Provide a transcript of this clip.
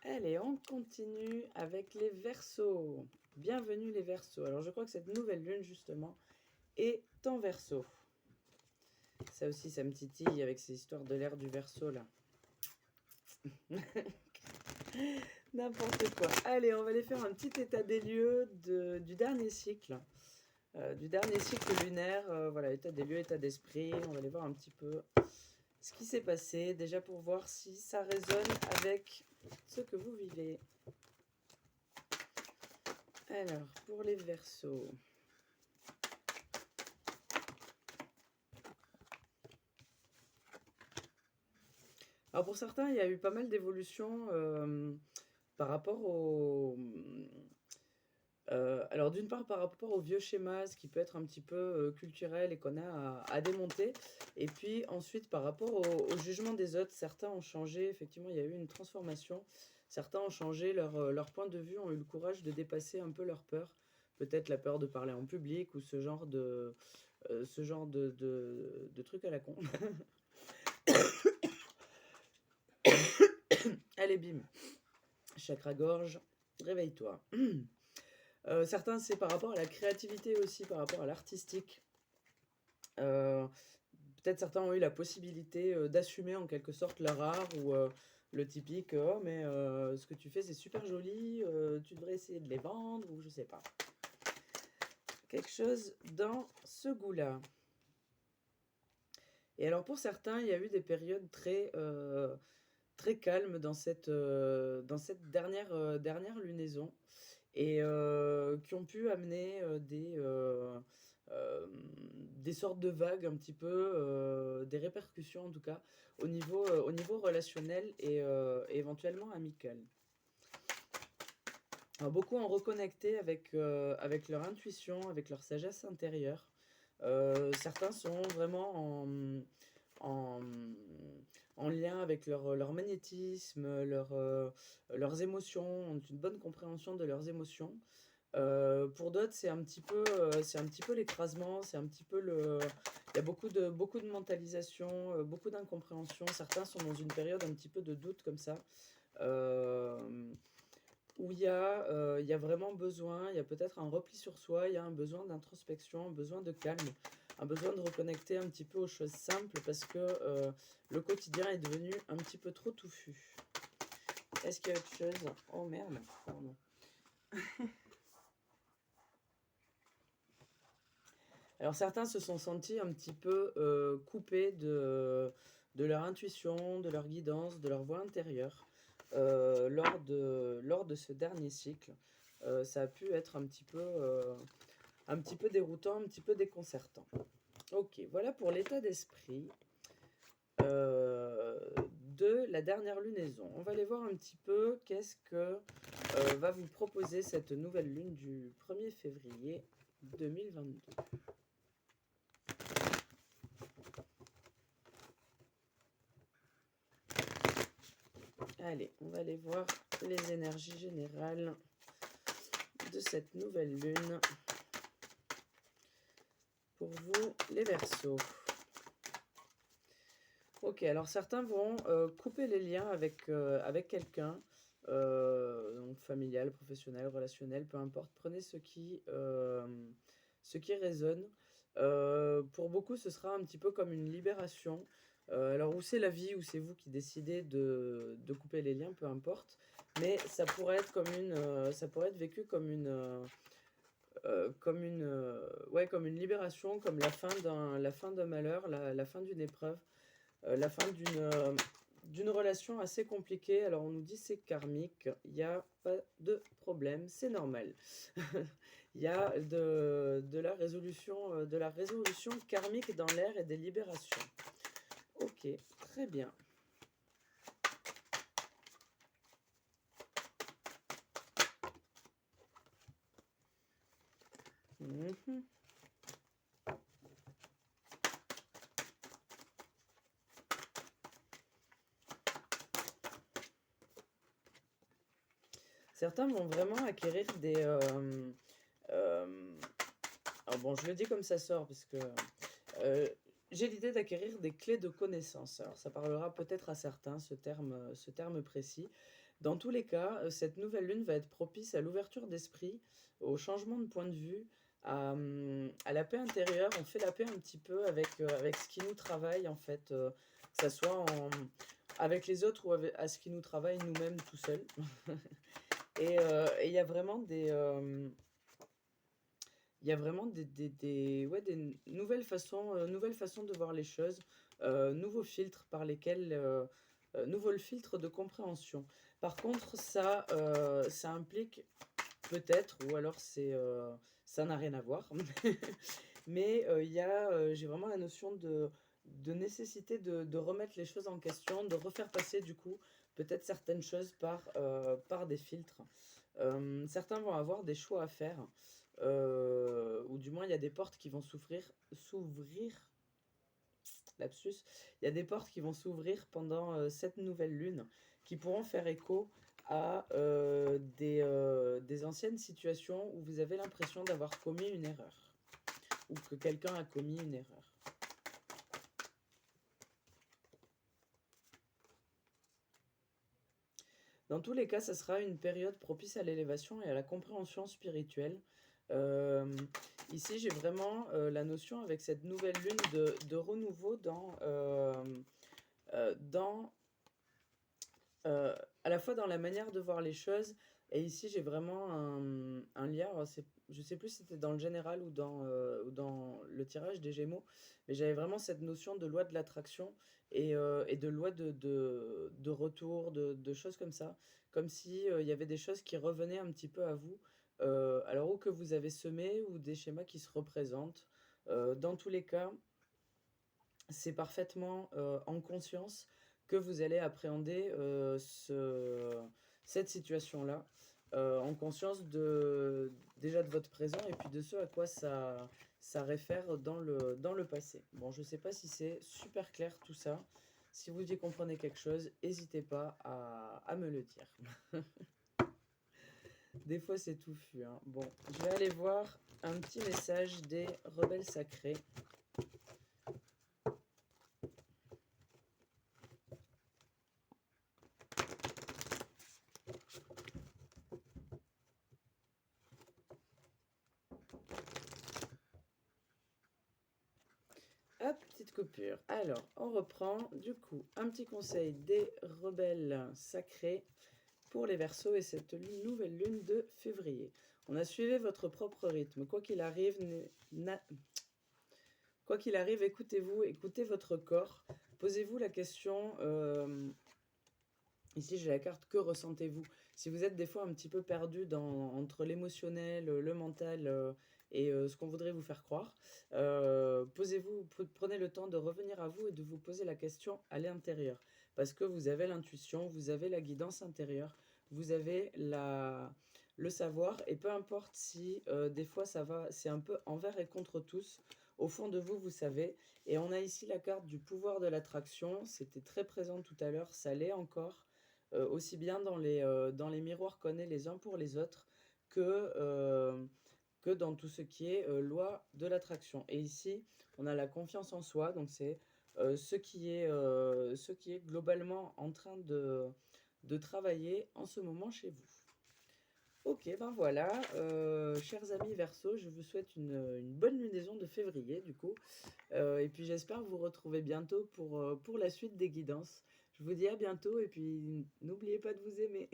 Allez, on continue avec les Verseaux. Bienvenue les Verseaux. Alors je crois que cette nouvelle lune justement est en Verseau. Ça aussi, ça me titille avec ces histoires de l'ère du Verseau là. N'importe quoi. Allez, on va aller faire un petit état des lieux du dernier cycle. Du dernier cycle lunaire. Voilà, état des lieux, état d'esprit. On va aller voir un petit peu ce qui s'est passé. Déjà pour voir si ça résonne avec ce que vous vivez. Alors, pour les Verseaux. Alors pour certains, il y a eu pas mal d'évolutions par rapport au... alors d'une part par rapport au vieux schéma, ce qui peut être un petit peu culturel et qu'on a à démonter. Et puis ensuite par rapport au jugement des autres, certains ont changé, effectivement il y a eu une transformation. Certains ont changé leur point de vue, ont eu le courage de dépasser un peu leur peur. Peut-être la peur de parler en public ou ce genre de trucs à la con. Allez bim, chakra-gorge, réveille-toi. Certains, c'est par rapport à la créativité aussi, par rapport à l'artistique. Euh, Peut-être certains ont eu la possibilité d'assumer en quelque sorte leur art ou le typique oh mais ce que tu fais c'est super joli, tu devrais essayer de les vendre ou je sais pas. Quelque chose dans ce goût-là. Et alors pour certains, il y a eu des périodes très calmes dans cette dernière lunaison et qui ont pu amener des sortes de vagues un petit peu, des répercussions en tout cas, au niveau relationnel et éventuellement amical. Alors, beaucoup ont reconnecté avec leur intuition, avec leur sagesse intérieure. Certains sont vraiment en, en lien avec leur magnétisme, leurs émotions, ont une bonne compréhension de leurs émotions. Pour d'autres, c'est un petit peu l'écrasement, c'est un petit peu le. Il y a beaucoup de mentalisation, beaucoup d'incompréhension. Certains sont dans une période un petit peu de doute comme ça, euh, où il y a vraiment besoin, il y a peut-être un repli sur soi, il y a un besoin d'introspection, un besoin de calme, un besoin de reconnecter un petit peu aux choses simples parce que le quotidien est devenu un petit peu trop touffu. Est-ce qu'il y a autre chose? Oh merde, pardon. Alors certains se sont sentis un petit peu coupés de leur intuition, de leur guidance, de leur voix intérieure lors de ce dernier cycle. Ça a pu être un petit peu déroutant, un petit peu déconcertant. Ok, voilà pour l'état d'esprit de la dernière lunaison. On va aller voir un petit peu qu'est-ce que va vous proposer cette nouvelle lune du 1er février 2022. Allez, on va aller voir les énergies générales de cette nouvelle lune pour vous, les Verseaux. Ok, alors certains vont couper les liens avec quelqu'un, donc familial, professionnel, relationnel, peu importe. Prenez ce qui résonne. Pour beaucoup, ce sera un petit peu comme une libération. Alors, ou c'est la vie, ou c'est vous qui décidez de couper les liens, peu importe. Mais ça pourrait être ça pourrait être vécu comme une libération, comme la fin d'un malheur, la fin d'une épreuve, la fin d'une relation assez compliquée. Alors on nous dit c'est karmique, il n'y a pas de problème, c'est normal. Il y a de la résolution karmique dans l'air et des libérations. Ok, très bien. Mhm. Certains vont vraiment acquérir des... alors bon, je le dis comme ça sort, parce que euh, j'ai l'idée d'acquérir des clés de connaissance. Alors ça parlera peut-être à certains, ce terme précis, Dans tous les cas, cette nouvelle lune va être propice à l'ouverture d'esprit, au changement de point de vue, à la paix intérieure. On fait la paix un petit peu avec ce qui nous travaille en fait, que ça soit avec les autres ou à ce qui nous travaille nous-mêmes tout seuls. Et il y a vraiment ouais, des nouvelles façons de voir les choses, nouveaux filtres par lesquels, nouveaux filtres de compréhension. Par contre, ça implique peut-être, ou alors ça n'a rien à voir, mais j'ai vraiment la notion de nécessité de remettre les choses en question, de refaire passer du coup peut-être certaines choses par des filtres. Certains vont avoir des choix à faire, ou du moins il y a des portes qui vont s'ouvrir, lapsus, il y a des portes qui vont s'ouvrir pendant cette nouvelle lune, qui pourront faire écho à des anciennes situations où vous avez l'impression d'avoir commis une erreur, ou que quelqu'un a commis une erreur. Dans tous les cas, ça sera une période propice à l'élévation et à la compréhension spirituelle. Euh, Ici, j'ai vraiment la notion avec cette nouvelle lune de renouveau dans à la fois dans la manière de voir les choses. Et ici, j'ai vraiment un lien. Alors, je sais plus si c'était dans le général ou dans le tirage des Gémeaux, mais j'avais vraiment cette notion de loi de l'attraction et de loi de retour, de choses comme ça. Comme si il y avait des choses qui revenaient un petit peu à vous. Alors, ou que vous avez semé, ou des schémas qui se représentent. Dans tous les cas, c'est parfaitement en conscience que vous allez appréhender cette situation-là, en conscience déjà de votre présent et puis de ce à quoi ça réfère dans le passé. Bon, je ne sais pas si c'est super clair tout ça. Si vous y comprenez quelque chose, n'hésitez pas à me le dire. Des fois, c'est touffu, hein. Bon, je vais aller voir un petit message des rebelles sacrés. Hop, petite coupure. Alors, on reprend. Du coup, un petit conseil des rebelles sacrés pour les Verseaux et cette nouvelle lune de février. On a suivi votre propre rythme. Quoi qu'il arrive, écoutez-vous, écoutez votre corps. Posez-vous la question. Ici, j'ai la carte que ressentez-vous. Si vous êtes des fois un petit peu perdu entre l'émotionnel, le mental et ce qu'on voudrait vous faire croire, prenez le temps de revenir à vous et de vous poser la question à l'intérieur. Parce que vous avez l'intuition, vous avez la guidance intérieure, vous avez le savoir, et peu importe si des fois c'est un peu envers et contre tous. Au fond de vous, vous savez. Et on a ici la carte du pouvoir de l'attraction. C'était très présent tout à l'heure, ça l'est encore. Aussi bien dans les miroirs qu'on est les uns pour les autres que dans tout ce qui est loi de l'attraction. Et ici, on a la confiance en soi, donc c'est ce qui est globalement en train de travailler en ce moment chez vous. Ok, ben voilà, chers amis Verseau, je vous souhaite une bonne lunaison de février du coup, et puis j'espère vous retrouver bientôt pour la suite des guidances. Je vous dis à bientôt et puis n'oubliez pas de vous aimer.